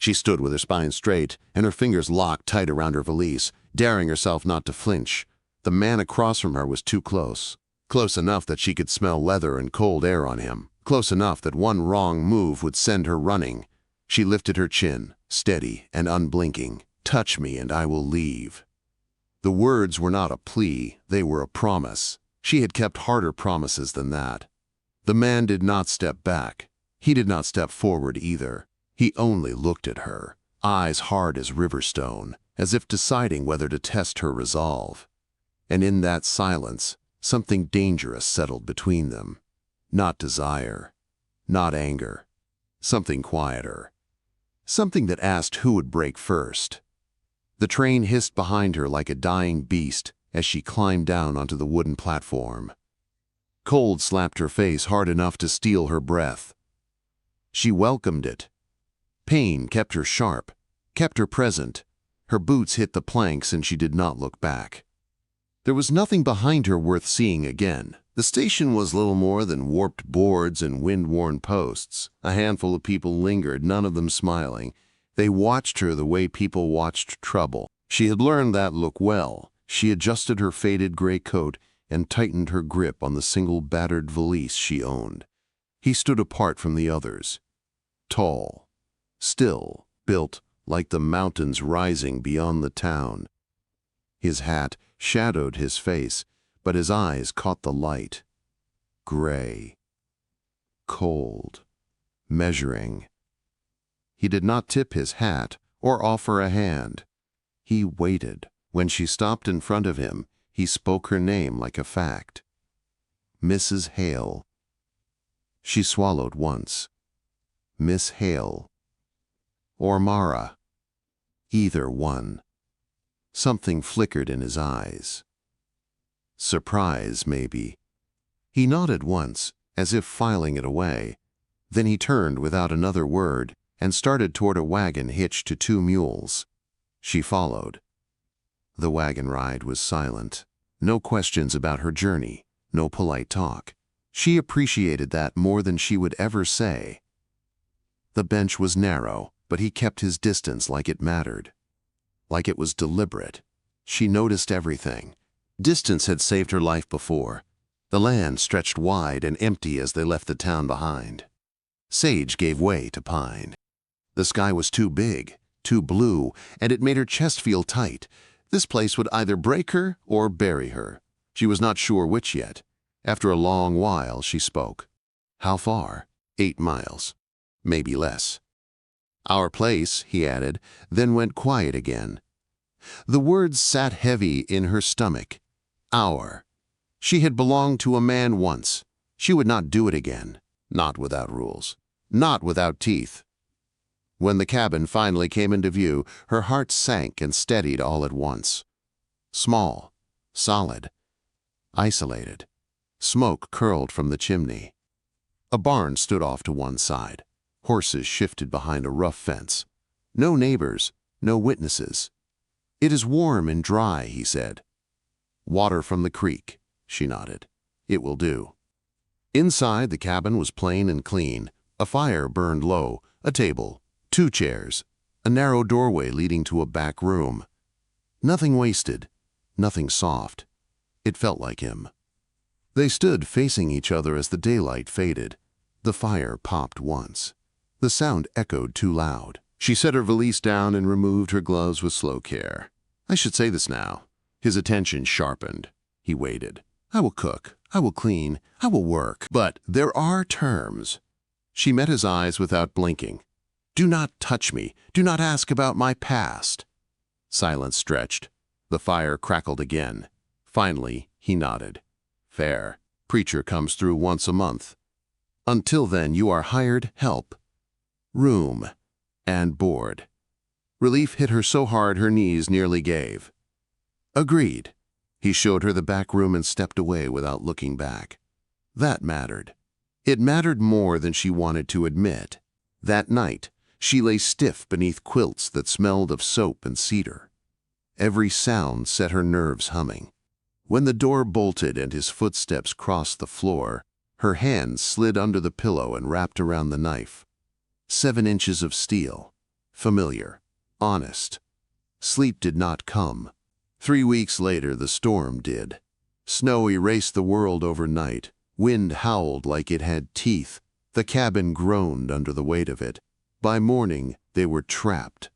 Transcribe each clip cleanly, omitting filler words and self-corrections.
She stood with her spine straight and her fingers locked tight around her valise, daring herself not to flinch. The man across from her was too close. Close enough that she could smell leather and cold air on him. Close enough that one wrong move would send her running. She lifted her chin, steady and unblinking. "Touch me and I will leave." The words were not a plea, they were a promise. She had kept harder promises than that. The man did not step back. He did not step forward either. He only looked at her, eyes hard as river stone, as if deciding whether to test her resolve. And in that silence, something dangerous settled between them. Not desire, not anger, something quieter. Something that asked who would break first. The train hissed behind her like a dying beast as she climbed down onto the wooden platform. Cold slapped her face hard enough to steal her breath. She welcomed it. Pain kept her sharp, kept her present. Her boots hit the planks and she did not look back. There was nothing behind her worth seeing again. The station was little more than warped boards and wind-worn posts. A handful of people lingered, none of them smiling. They watched her the way people watched trouble. She had learned that look well. She adjusted her faded gray coat and tightened her grip on the single battered valise she owned. He stood apart from the others. Tall, still, built like the mountains rising beyond the town. His hat shadowed his face, but his eyes caught the light. Gray. Cold. Measuring. He did not tip his hat or offer a hand. He waited. When she stopped in front of him, he spoke her name like a fact. Mrs. Hale. She swallowed once. Miss Hale. Or Mara. Either one. Something flickered in his eyes. Surprise, maybe. He nodded once, as if filing it away. Then he turned without another word and started toward a wagon hitched to 2 mules. She followed. The wagon ride was silent. No questions about her journey, no polite talk. She appreciated that more than she would ever say. The bench was narrow, but he kept his distance like it mattered. Like it was deliberate. She noticed everything. Distance had saved her life before. The land stretched wide and empty as they left the town behind. Sage gave way to pine. The sky was too big, too blue, and it made her chest feel tight. This place would either break her or bury her. She was not sure which yet. After a long while, she spoke. "How far?" 8 miles. Maybe less. "Our place," he added, then went quiet again. The words sat heavy in her stomach. Our. She had belonged to a man once. She would not do it again. Not without rules. Not without teeth. When the cabin finally came into view, her heart sank and steadied all at once. Small, solid, isolated. Smoke curled from the chimney. A barn stood off to one side. Horses shifted behind a rough fence. No neighbors, no witnesses. "It is warm and dry," he said. "Water from the creek," she nodded. "It will do." Inside, the cabin was plain and clean. A fire burned low, a table, 2 chairs, a narrow doorway leading to a back room. Nothing wasted, nothing soft. It felt like him. They stood facing each other as the daylight faded. The fire popped once. The sound echoed too loud. She set her valise down and removed her gloves with slow care. "I should say this now." His attention sharpened. He waited. "I will cook. I will clean. I will work. But there are terms." She met his eyes without blinking. "Do not touch me. Do not ask about my past." Silence stretched. The fire crackled again. Finally, he nodded. "Fair. Preacher comes through once a month. Until then, you are hired help. Room. And board." Relief hit her so hard her knees nearly gave. "Agreed." He showed her the back room and stepped away without looking back. That mattered. It mattered more than she wanted to admit. That night, she lay stiff beneath quilts that smelled of soap and cedar. Every sound set her nerves humming. When the door bolted and his footsteps crossed the floor, her hand slid under the pillow and wrapped around the knife. 7 inches of steel. familiar, honest. Sleep did not come. 3 weeks later, the storm did. Snow erased the world overnight. Wind howled like it had teeth. The cabin groaned under the weight of it. By morning, they were trapped.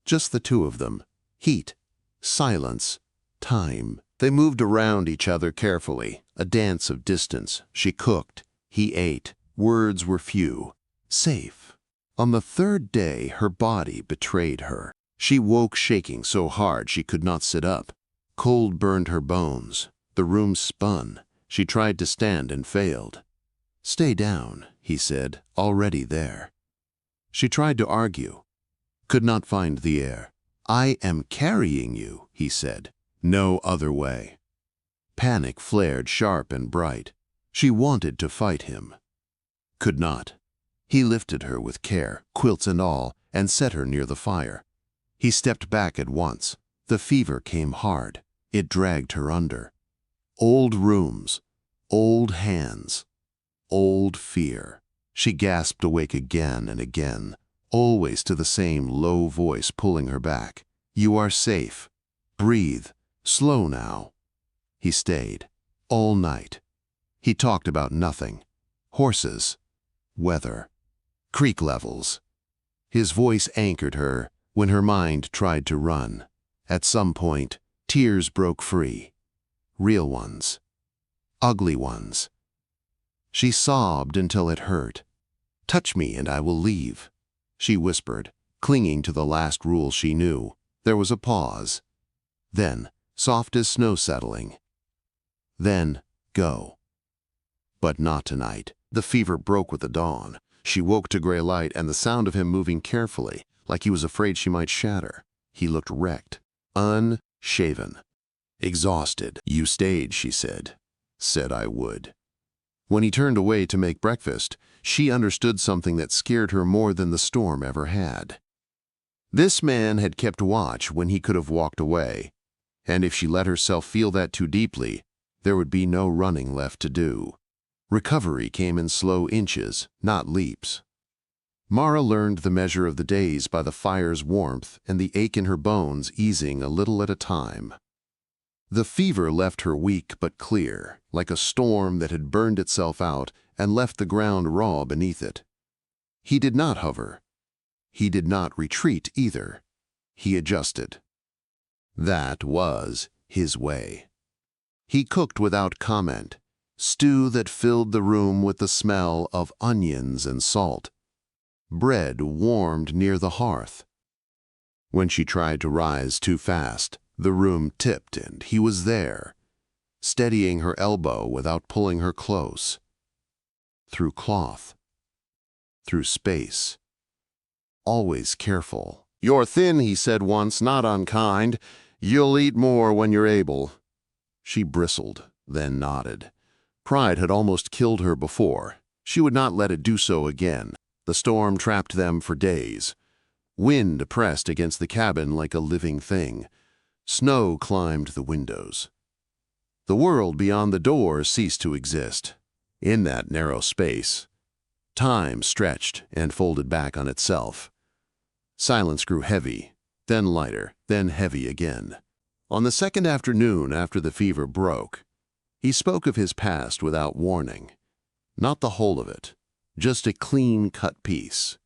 Just the two of them. Heat, silence, time. They moved around each other carefully, a dance of distance. She cooked. He ate. Words were few. Safe. On the third day, her body betrayed her. She woke shaking so hard she could not sit up. Cold burned her bones. The room spun. She tried to stand and failed. "Stay down," he said, already there. She tried to argue. Could not find the air. "I am carrying you," he said. No other way. Panic flared sharp and bright. She wanted to fight him. Could not. He lifted her with care, quilts and all, and set her near the fire. He stepped back at once. The fever came hard. It dragged her under. Old rooms, old hands, old fear. She gasped awake again and again, always to the same low voice pulling her back. "You are safe. Breathe. Slow now." He stayed. All night. He talked about nothing. Horses. Weather. Creek levels. His voice anchored her when her mind tried to run. At some point, tears broke free. Real ones. Ugly ones. She sobbed until it hurt. "Touch me and I will leave," she whispered, clinging to the last rule she knew. There was a pause. Then, soft as snow settling. Then, go. But not tonight. The fever broke with the dawn. She woke to gray light and the sound of him moving carefully, like he was afraid she might shatter. He looked wrecked, unshaven, exhausted. "You stayed," she said. Said I would. When he turned away to make breakfast, she understood something that scared her more than the storm ever had. This man had kept watch when he could have walked away, and if she let herself feel that too deeply, there would be no running left to do. Recovery came in slow inches, not leaps. Mara learned the measure of the days by the fire's warmth and the ache in her bones easing a little at a time. The fever left her weak but clear, like a storm that had burned itself out and left the ground raw beneath it. He did not hover. He did not retreat either. He adjusted. That was his way. He cooked without comment, stew that filled the room with the smell of onions and salt. Bread warmed near the hearth. When she tried to rise too fast, the room tipped and he was there, steadying her elbow without pulling her close. Through cloth. Through space. Always careful. "You're thin," he said once, not unkind. "You'll eat more when you're able." She bristled, then nodded. Pride had almost killed her before. She would not let it do so again. The storm trapped them for days. Wind pressed against the cabin like a living thing. Snow climbed the windows. The world beyond the door ceased to exist. In that narrow space, time stretched and folded back on itself. Silence grew heavy, then lighter, then heavy again. On the second afternoon after the fever broke, he spoke of his past without warning. Not the whole of it, just a clean-cut piece.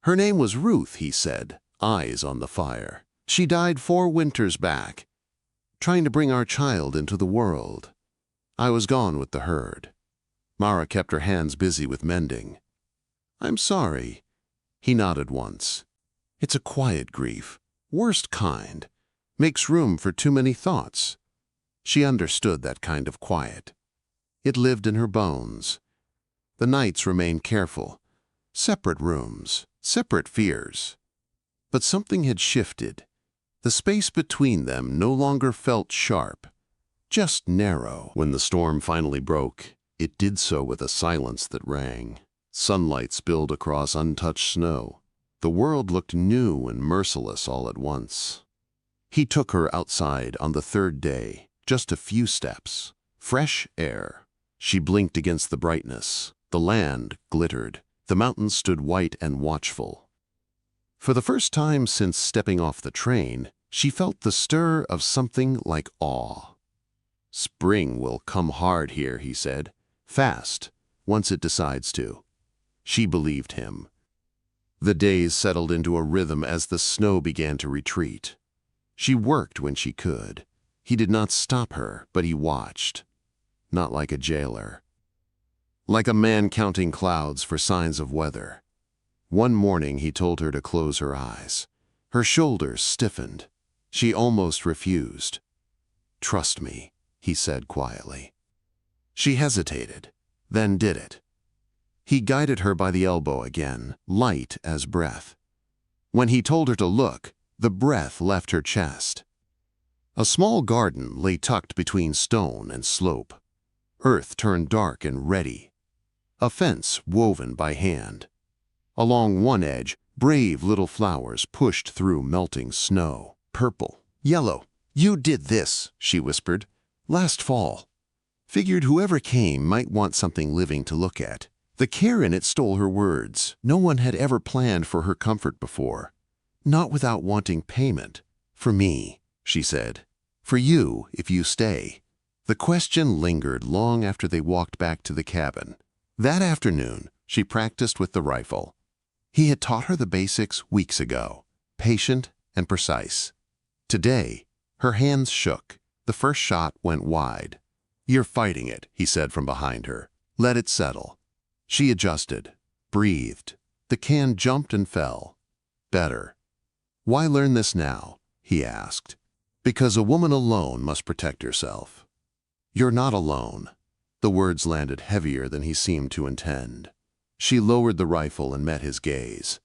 Her name was Ruth, he said, eyes on the fire. She died 4 winters back, trying to bring our child into the world. I was gone with the herd. Mara kept her hands busy with mending. "I'm sorry." He nodded once. "It's a quiet grief, worst kind. Makes room for too many thoughts." She understood that kind of quiet. It lived in her bones. The nights remained careful. Separate rooms, separate fears. But something had shifted. The space between them no longer felt sharp, just narrow. When the storm finally broke, it did so with a silence that rang. Sunlight spilled across untouched snow. The world looked new and merciless all at once. He took her outside on the third day, just a few steps. Fresh air. She blinked against the brightness. The land glittered. The mountains stood white and watchful. For the first time since stepping off the train, she felt the stir of something like awe. "Spring will come hard here," he said. "Fast, once it decides to." She believed him. The days settled into a rhythm as the snow began to retreat. She worked when she could. He did not stop her, but he watched. Not like a jailer. Like a man counting clouds for signs of weather. One morning he told her to close her eyes. Her shoulders stiffened. She almost refused. "Trust me," he said quietly. She hesitated, then did it. He guided her by the elbow again, light as breath. When he told her to look, the breath left her chest. A small garden lay tucked between stone and slope. Earth turned dark and reddy. A fence woven by hand. Along one edge, brave little flowers pushed through melting snow. Purple, yellow. "You did this," she whispered, "last fall. Figured whoever came might want something living to look at." The care in it stole her words. No one had ever planned for her comfort before. "Not without wanting payment. For me," she said. "For you, if you stay." The question lingered long after they walked back to the cabin. That afternoon, she practiced with the rifle. He had taught her the basics weeks ago, patient and precise. Today, her hands shook. The first shot went wide. "You're fighting it," he said from behind her. "Let it settle." She adjusted, breathed. The can jumped and fell. "Better." "Why learn this now?" he asked. "Because a woman alone must protect herself." "You're not alone." The words landed heavier than he seemed to intend. She lowered the rifle and met his gaze.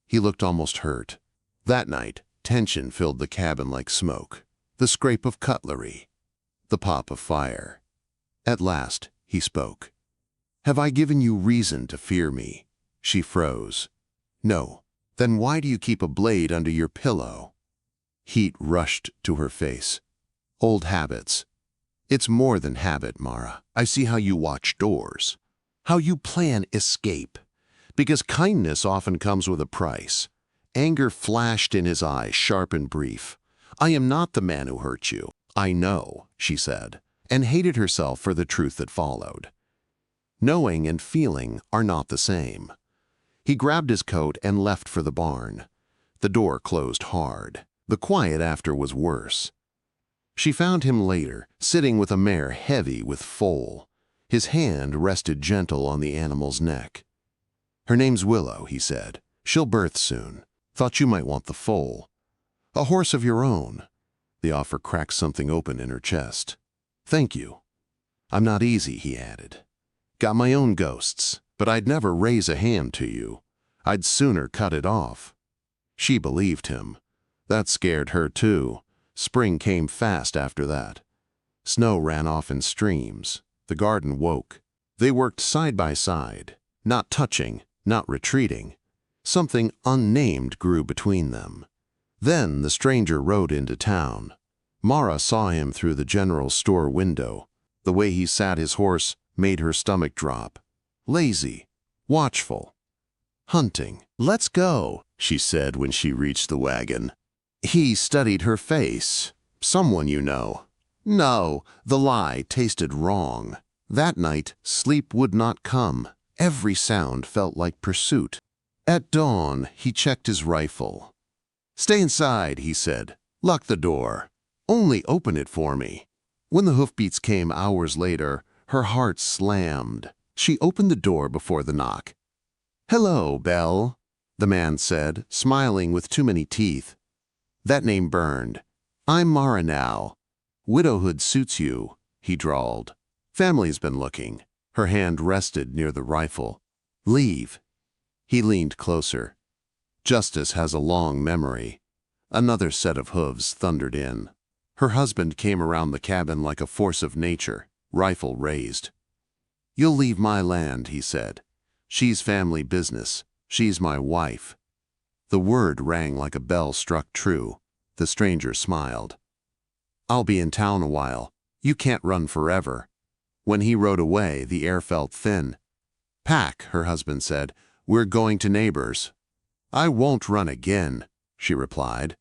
He looked almost hurt. That night, tension filled the cabin like smoke. The scrape of cutlery. The pop of fire. At last, he spoke. "Have I given you reason to fear me?" She froze. "No." "Then why do you keep a blade under your pillow?" Heat rushed to her face. "Old habits." "It's more than habit, Mara. I see how you watch doors. How you plan escape. Because kindness often comes with a price." Anger flashed in his eyes, sharp and brief. "I am not the man who hurt you." "I know," she said, and hated herself for the truth that followed. Knowing and feeling are not the same. He grabbed his coat and left for the barn. The door closed hard. The quiet after was worse. She found him later, sitting with a mare heavy with foal. His hand rested gentle on the animal's neck. "Her name's Willow," he said. "She'll birth soon. Thought you might want the foal." "A horse of your own." The offer cracked something open in her chest. "Thank you." "I'm not easy," he added. "Got my own ghosts, but I'd never raise a hand to you. I'd sooner cut it off." She believed him. That scared her too. Spring came fast after that. Snow ran off in streams. The garden woke. They worked side by side, not touching, not retreating. Something unnamed grew between them. Then the stranger rode into town. Mara saw him through the general store window. The way he sat his horse made her stomach drop. Lazy, watchful, hunting. "Let's go," she said when she reached the wagon. He studied her face. "Someone you know." No, the lie tasted wrong. That night, sleep would not come. Every sound felt like pursuit. At dawn, he checked his rifle. "Stay inside," he said. "Lock the door. Only open it for me." When the hoofbeats came hours later, her heart slammed. She opened the door before the knock. "Hello, Belle," the man said, smiling with too many teeth. That name burned. "I'm Mara now. Widowhood suits you," he drawled. "Family's been looking." Her hand rested near the rifle. "Leave." He leaned closer. Justice has a long memory. Another set of hooves thundered in. Her husband came around the cabin like a force of nature, rifle raised. "You'll leave my land," he said. "She's family business. She's my wife." The word rang like a bell struck true. The stranger smiled. "I'll be in town a while. You can't run forever." When he rode away, the air felt thin. "Pack," her husband said. "We're going to neighbors." "I won't run again," she replied.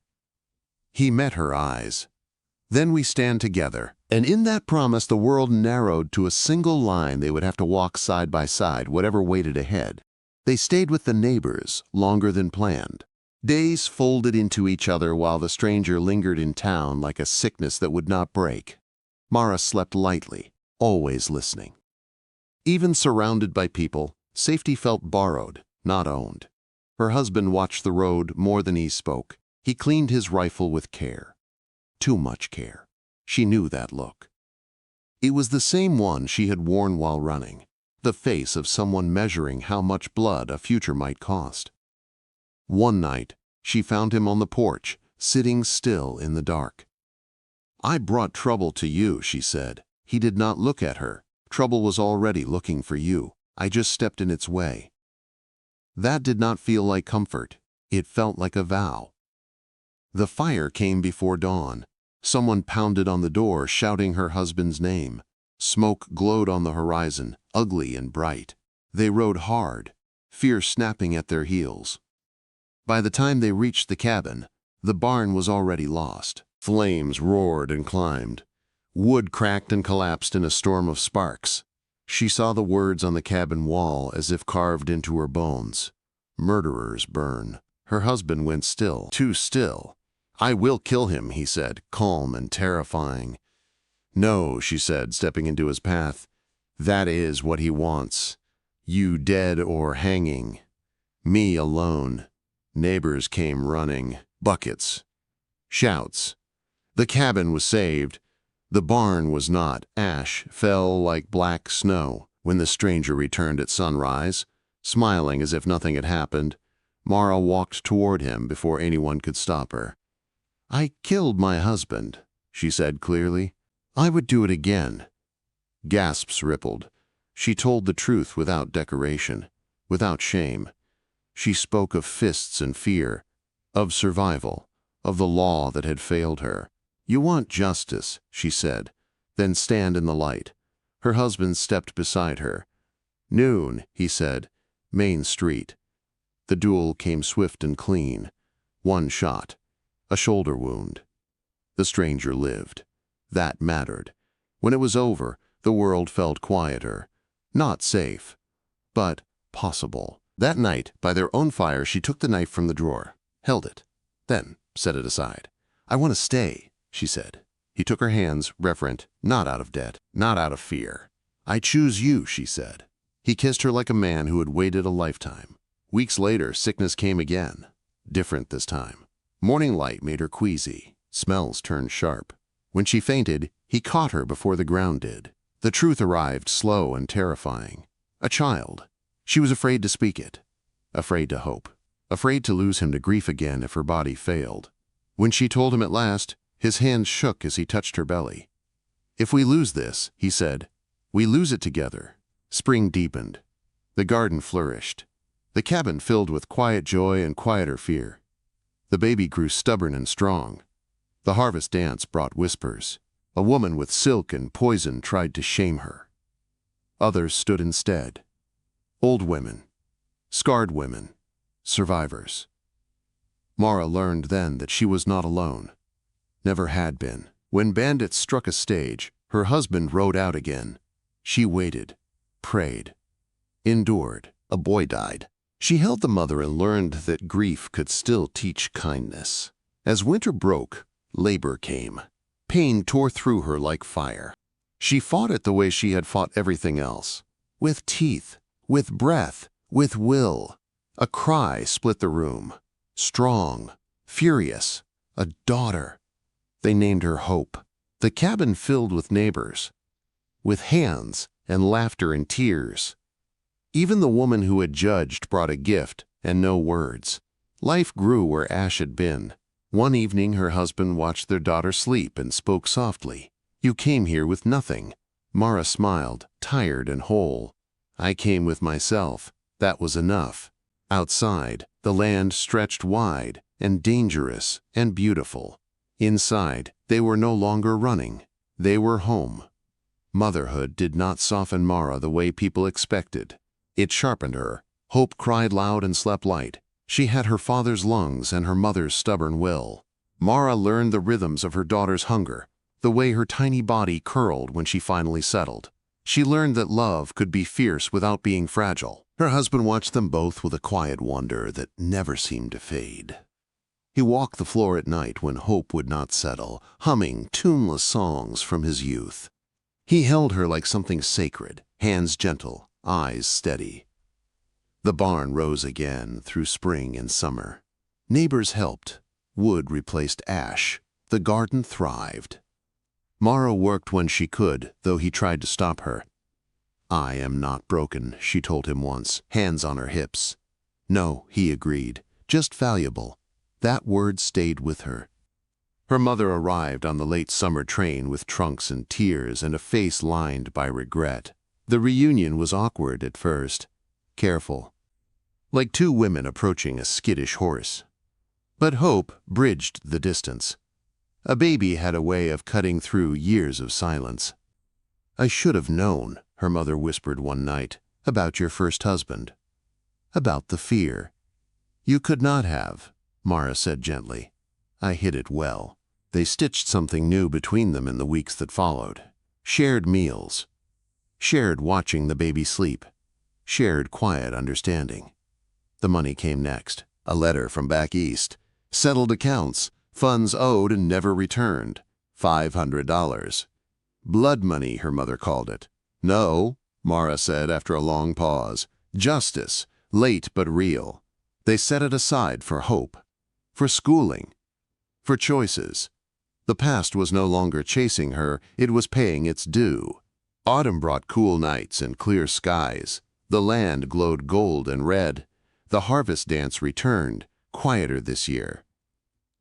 He met her eyes. "Then we stand together." And in that promise, the world narrowed to a single line they would have to walk side by side, whatever waited ahead. They stayed with the neighbors longer than planned. Days folded into each other while the stranger lingered in town like a sickness that would not break. Mara slept lightly, always listening. Even surrounded by people, safety felt borrowed, not owned. Her husband watched the road more than he spoke. He cleaned his rifle with care. Too much care. She knew that look. It was the same one she had worn while running, the face of someone measuring how much blood a future might cost. One night, she found him on the porch, sitting still in the dark. "I brought trouble to you," she said. He did not look at her. Trouble was already looking for you. I just stepped in its way. That did not feel like comfort. It felt like a vow. The fire came before dawn. Someone pounded on the door, shouting her husband's name. Smoke glowed on the horizon, ugly and bright. They rode hard, fear snapping at their heels. By the time they reached the cabin, the barn was already lost. Flames roared and climbed. Wood cracked and collapsed in a storm of sparks. She saw the words on the cabin wall as if carved into her bones. "Murderers burn." Her husband went still, too still. "I will kill him," he said, calm and terrifying. "No," she said, stepping into his path. "That is what he wants. You dead or hanging. Me alone." Neighbors came running. Buckets. Shouts. The cabin was saved. The barn was not. Ash fell like black snow when the stranger returned at sunrise. Smiling as if nothing had happened, Mara walked toward him before anyone could stop her. "I killed my husband," she said clearly. "I would do it again." Gasps rippled. She told the truth without decoration, without shame. She spoke of fists and fear, of survival, of the law that had failed her. "You want justice," she said, "then stand in the light." Her husband stepped beside her. "Noon," he said, "Main Street." The duel came swift and clean. One shot. A shoulder wound. The stranger lived. That mattered. When it was over, the world felt quieter. Not safe, but possible. That night, by their own fire, she took the knife from the drawer, held it, then set it aside. "I want to stay," she said. He took her hands, reverent, not out of debt, not out of fear. "I choose you," she said. He kissed her like a man who had waited a lifetime. Weeks later, sickness came again. Different this time. Morning light made her queasy. Smells turned sharp. When she fainted, he caught her before the ground did. The truth arrived slow and terrifying. A child. She was afraid to speak it. Afraid to hope. Afraid to lose him to grief again if her body failed. When she told him at last, his hands shook as he touched her belly. "If we lose this," he said, "we lose it together." Spring deepened. The garden flourished. The cabin filled with quiet joy and quieter fear. The baby grew stubborn and strong. The harvest dance brought whispers. A woman with silk and poison tried to shame her. Others stood instead. Old women. Scarred women. Survivors. Mara learned then that she was not alone. Never had been. When bandits struck a stage, her husband rode out again. She waited, prayed, endured. A boy died. She held the mother and learned that grief could still teach kindness. As winter broke, labor came. Pain tore through her like fire. She fought it the way she had fought everything else. With teeth, with breath, with will. A cry split the room. Strong, furious, a daughter. They named her Hope. The cabin filled with neighbors, with hands and laughter and tears. Even the woman who had judged brought a gift and no words. Life grew where Ash had been. One evening her husband watched their daughter sleep and spoke softly. "You came here with nothing." Mara smiled, tired and whole. "I came with myself. That was enough." Outside, the land stretched wide and dangerous and beautiful. Inside, they were no longer running. They were home. Motherhood did not soften Mara the way people expected. It sharpened her. Hope cried loud and slept light. She had her father's lungs and her mother's stubborn will. Mara learned the rhythms of her daughter's hunger, the way her tiny body curled when she finally settled. She learned that love could be fierce without being fragile. Her husband watched them both with a quiet wonder that never seemed to fade. He walked the floor at night when hope would not settle, humming tuneless songs from his youth. He held her like something sacred, hands gentle, eyes steady. The barn rose again through spring and summer. Neighbors helped. Wood replaced ash. The garden thrived. Mara worked when she could, though he tried to stop her. "I am not broken," she told him once, hands on her hips. "No," he agreed, "just valuable." That word stayed with her. Her mother arrived on the late summer train with trunks and tears and a face lined by regret. The reunion was awkward at first, careful, like two women approaching a skittish horse. But hope bridged the distance. A baby had a way of cutting through years of silence. "I should have known," her mother whispered one night, "about your first husband. About the fear." "You could not have," Mara said gently. "I hid it well." They stitched something new between them in the weeks that followed. Shared meals. Shared watching the baby sleep. Shared quiet understanding. The money came next. A letter from back east. Settled accounts. Funds owed and never returned. $500. Blood money, her mother called it. "No," Mara said after a long pause. "Justice. Late but real." They set it aside for hope. For schooling. For choices. The past was no longer chasing her, it was paying its due. Autumn brought cool nights and clear skies. The land glowed gold and red. The harvest dance returned, quieter this year.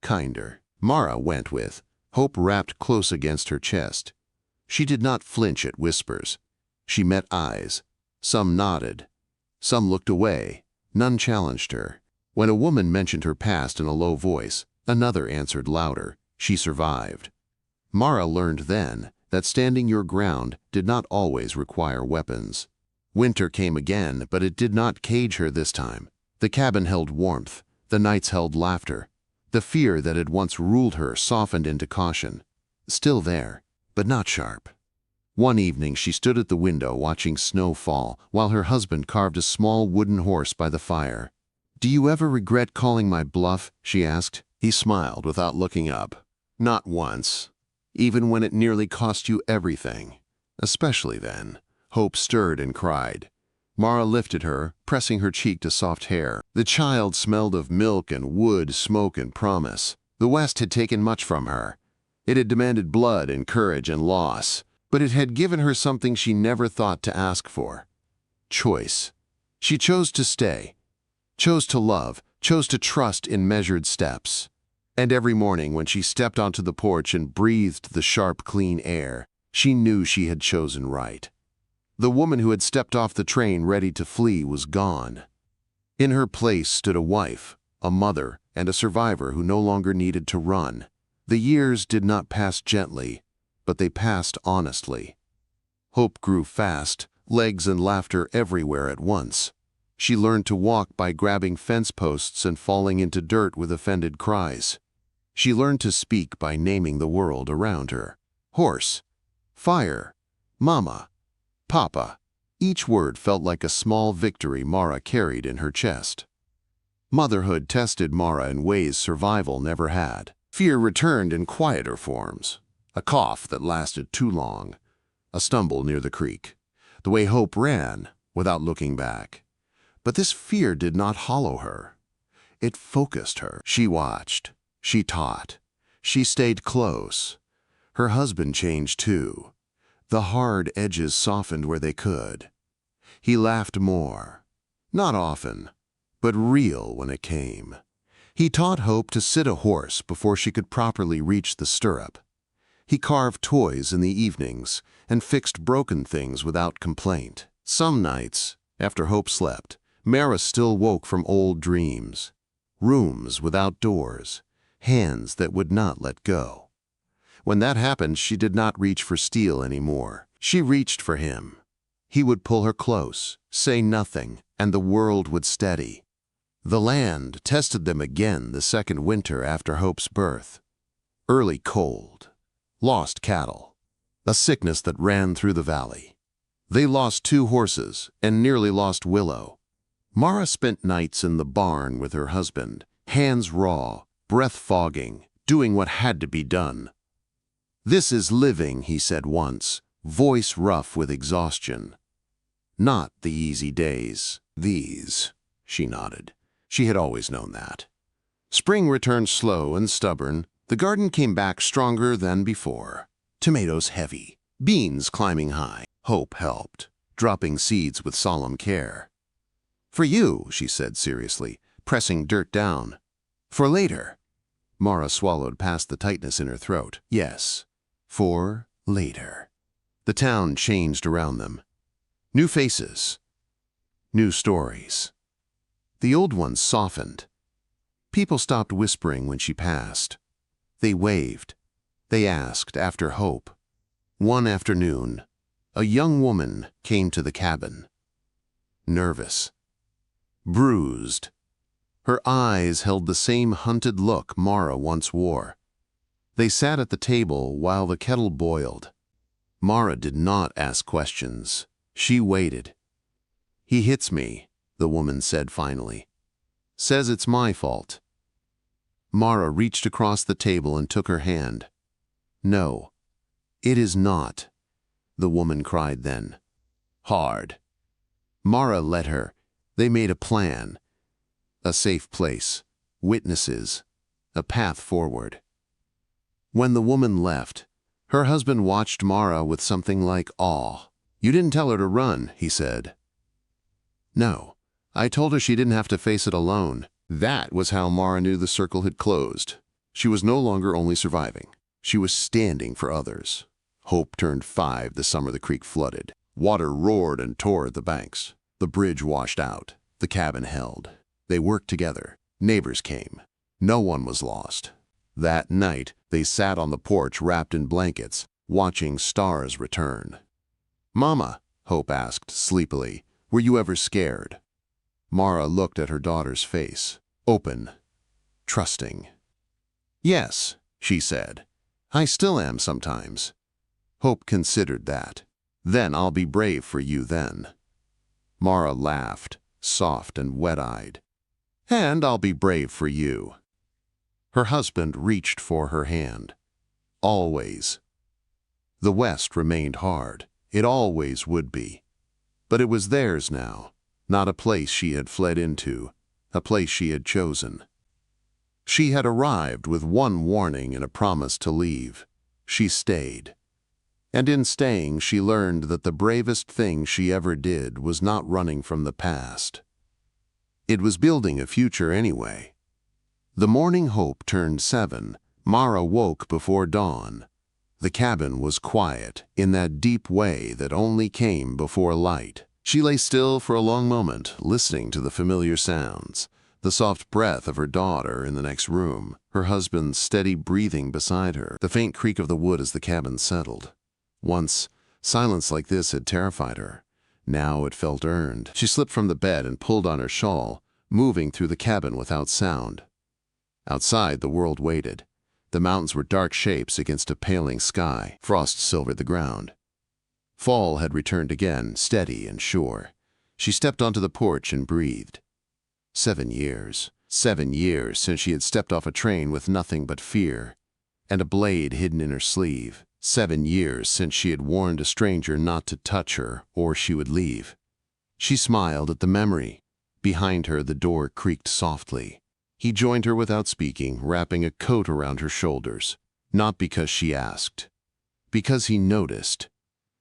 Kinder. Mara went with, hope wrapped close against her chest. She did not flinch at whispers. She met eyes. Some nodded. Some looked away. None challenged her. When a woman mentioned her past in a low voice, another answered louder. She survived. Mara learned then that standing your ground did not always require weapons. Winter came again, but it did not cage her this time. The cabin held warmth. The nights held laughter. The fear that had once ruled her softened into caution. Still there, but not sharp. One evening she stood at the window watching snow fall while her husband carved a small wooden horse by the fire. "Do you ever regret calling my bluff?" she asked. He smiled without looking up. "Not once. Even when it nearly cost you everything. Especially then." Hope stirred and cried. Mara lifted her, pressing her cheek to soft hair. The child smelled of milk and wood, smoke and promise. The West had taken much from her. It had demanded blood and courage and loss, but it had given her something she never thought to ask for. Choice. She chose to stay, chose to love, chose to trust in measured steps. And every morning when she stepped onto the porch and breathed the sharp, clean air, she knew she had chosen right. The woman who had stepped off the train ready to flee was gone. In her place stood a wife, a mother, and a survivor who no longer needed to run. The years did not pass gently, but they passed honestly. Hope grew fast, legs and laughter everywhere at once. She learned to walk by grabbing fence posts and falling into dirt with offended cries. She learned to speak by naming the world around her. Horse, fire, mama, papa. Each word felt like a small victory Mara carried in her chest. Motherhood tested Mara in ways survival never had. Fear returned in quieter forms. A cough that lasted too long. A stumble near the creek. The way Hope ran, without looking back. But this fear did not hollow her. It focused her. She watched. She taught. She stayed close. Her husband changed too. The hard edges softened where they could. He laughed more. Not often, but real when it came. He taught Hope to sit a horse before she could properly reach the stirrup. He carved toys in the evenings and fixed broken things without complaint. Some nights, after Hope slept, Mara still woke from old dreams. Rooms without doors, hands that would not let go. When that happened, she did not reach for steel anymore. She reached for him. He would pull her close, say nothing, and the world would steady. The land tested them again the second winter after Hope's birth. Early cold, lost cattle, a sickness that ran through the valley. They lost 2 horses and nearly lost Willow. Mara spent nights in the barn with her husband, hands raw, breath fogging, doing what had to be done. "This is living," he said once, voice rough with exhaustion. "Not the easy days, these," she nodded. She had always known that. Spring returned slow and stubborn. The garden came back stronger than before. Tomatoes heavy, beans climbing high. Hope helped, dropping seeds with solemn care. "For you," she said seriously, pressing dirt down. "For later." Mara swallowed past the tightness in her throat. Yes, for later. The town changed around them. New faces, new stories. The old ones softened. People stopped whispering when she passed. They waved. They asked after Hope. One afternoon, a young woman came to the cabin. Nervous, bruised. Her eyes held the same hunted look Mara once wore. They sat at the table while the kettle boiled. Mara did not ask questions. She waited. "He hits me," the woman said finally. "Says it's my fault." Mara reached across the table and took her hand. "No, it is not," the woman cried then. Hard. Mara let her. They made a plan. A safe place, witnesses, a path forward. When the woman left, her husband watched Mara with something like awe. "You didn't tell her to run," he said. "No, I told her she didn't have to face it alone." That was how Mara knew the circle had closed. She was no longer only surviving. She was standing for others. Hope turned 5 the summer the creek flooded. Water roared and tore at the banks. The bridge washed out. The cabin held. They worked together. Neighbors came. No one was lost. That night, they sat on the porch wrapped in blankets, watching stars return. "Mama," Hope asked sleepily, "were you ever scared?" Mara looked at her daughter's face, open, trusting. "Yes," she said. "I still am sometimes." Hope considered that. "Then I'll be brave for you then." Mara laughed, soft and wet-eyed. "And I'll be brave for you." Her husband reached for her hand. Always. The West remained hard. It always would be. But it was theirs now, not a place she had fled into, a place she had chosen. She had arrived with one warning and a promise to leave. She stayed. And in staying, she learned that the bravest thing she ever did was not running from the past. It was building a future anyway. The morning Hope turned 7, Mara woke before dawn. The cabin was quiet in that deep way that only came before light. She lay still for a long moment, listening to the familiar sounds, the soft breath of her daughter in the next room, her husband's steady breathing beside her, the faint creak of the wood as the cabin settled. Once, silence like this had terrified her. Now it felt earned. She slipped from the bed and pulled on her shawl, moving through the cabin without sound. Outside, the world waited. The mountains were dark shapes against a paling sky. Frost silvered the ground. Fall had returned again, steady and sure. She stepped onto the porch and breathed. 7 years. 7 years since she had stepped off a train with nothing but fear, and a blade hidden in her sleeve. 7 years since she had warned a stranger not to touch her, or she would leave. She smiled at the memory. Behind her, the door creaked softly. He joined her without speaking, wrapping a coat around her shoulders. Not because she asked. Because he noticed.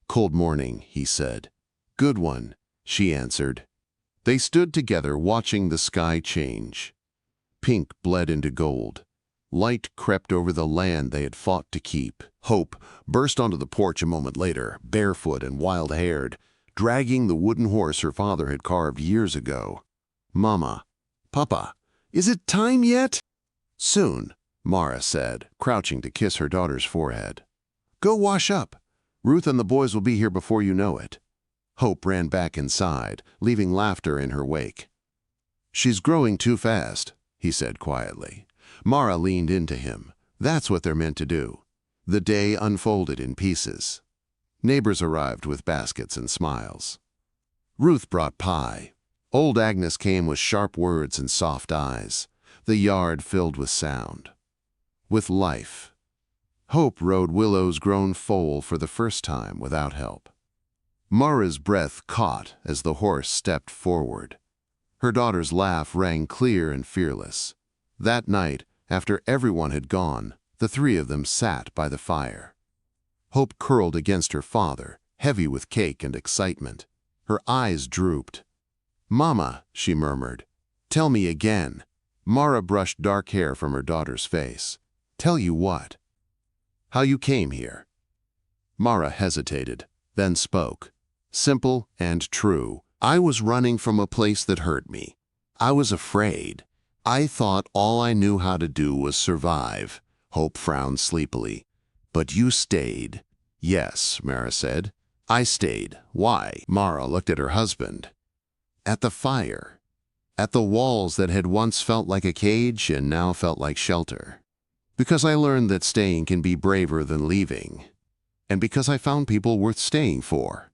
"Cold morning," he said. "Good one," she answered. They stood together watching the sky change. Pink bled into gold. Light crept over the land they had fought to keep. Hope burst onto the porch a moment later, barefoot and wild-haired, dragging the wooden horse her father had carved years ago. "Mama, Papa, is it time yet?" "Soon," Mara said, crouching to kiss her daughter's forehead. "Go wash up. Ruth and the boys will be here before you know it." Hope ran back inside, leaving laughter in her wake. "She's growing too fast," he said quietly. Mara leaned into him. That's what they're meant to do. The day unfolded in pieces. Neighbors arrived with baskets and smiles. Ruth brought pie. Old Agnes came with sharp words and soft eyes. The yard filled with sound. With life. Hope rode Willow's grown foal for the first time without help. Mara's breath caught as the horse stepped forward. Her daughter's laugh rang clear and fearless. That night, after everyone had gone, the three of them sat by the fire. Hope curled against her father, heavy with cake and excitement. Her eyes drooped. "Mama," she murmured, "tell me again." Mara brushed dark hair from her daughter's face. "Tell you what?" "How you came here." Mara hesitated, then spoke. Simple and true. "I was running from a place that hurt me. I was afraid. I thought all I knew how to do was survive." Hope frowned sleepily. "But you stayed." "Yes," Mara said. "I stayed." "Why?" Mara looked at her husband. "At the fire. At the walls that had once felt like a cage and now felt like shelter. Because I learned that staying can be braver than leaving. And because I found people worth staying for."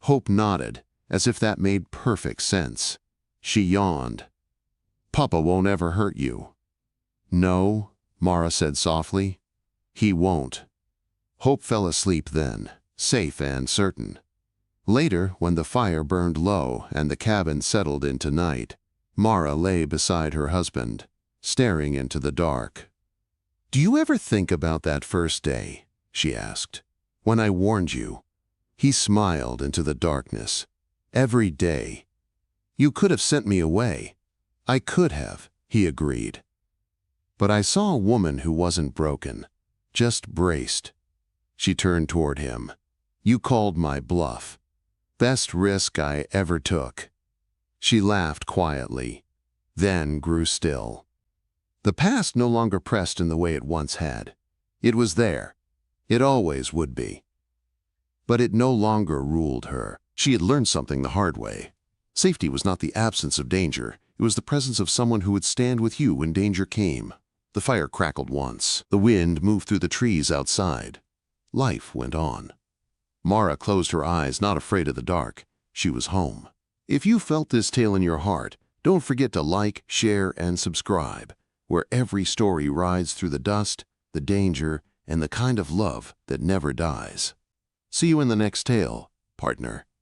Hope nodded, as if that made perfect sense. She yawned. "Papa won't ever hurt you." "No," Mara said softly. "He won't." Hope fell asleep then, safe and certain. Later, when the fire burned low and the cabin settled into night, Mara lay beside her husband, staring into the dark. "Do you ever think about that first day?" she asked. "When I warned you?" He smiled into the darkness. "Every day. You could have sent me away." "I could have," he agreed. "But I saw a woman who wasn't broken, just braced." She turned toward him. "You called my bluff. Best risk I ever took." She laughed quietly, then grew still. The past no longer pressed in the way it once had. It was there. It always would be. But it no longer ruled her. She had learned something the hard way. Safety was not the absence of danger. It was the presence of someone who would stand with you when danger came. The fire crackled once. The wind moved through the trees outside. Life went on. Mara closed her eyes, not afraid of the dark. She was home. If you felt this tale in your heart, don't forget to like, share, and subscribe, where every story rides through the dust, the danger, and the kind of love that never dies. See you in the next tale, partner.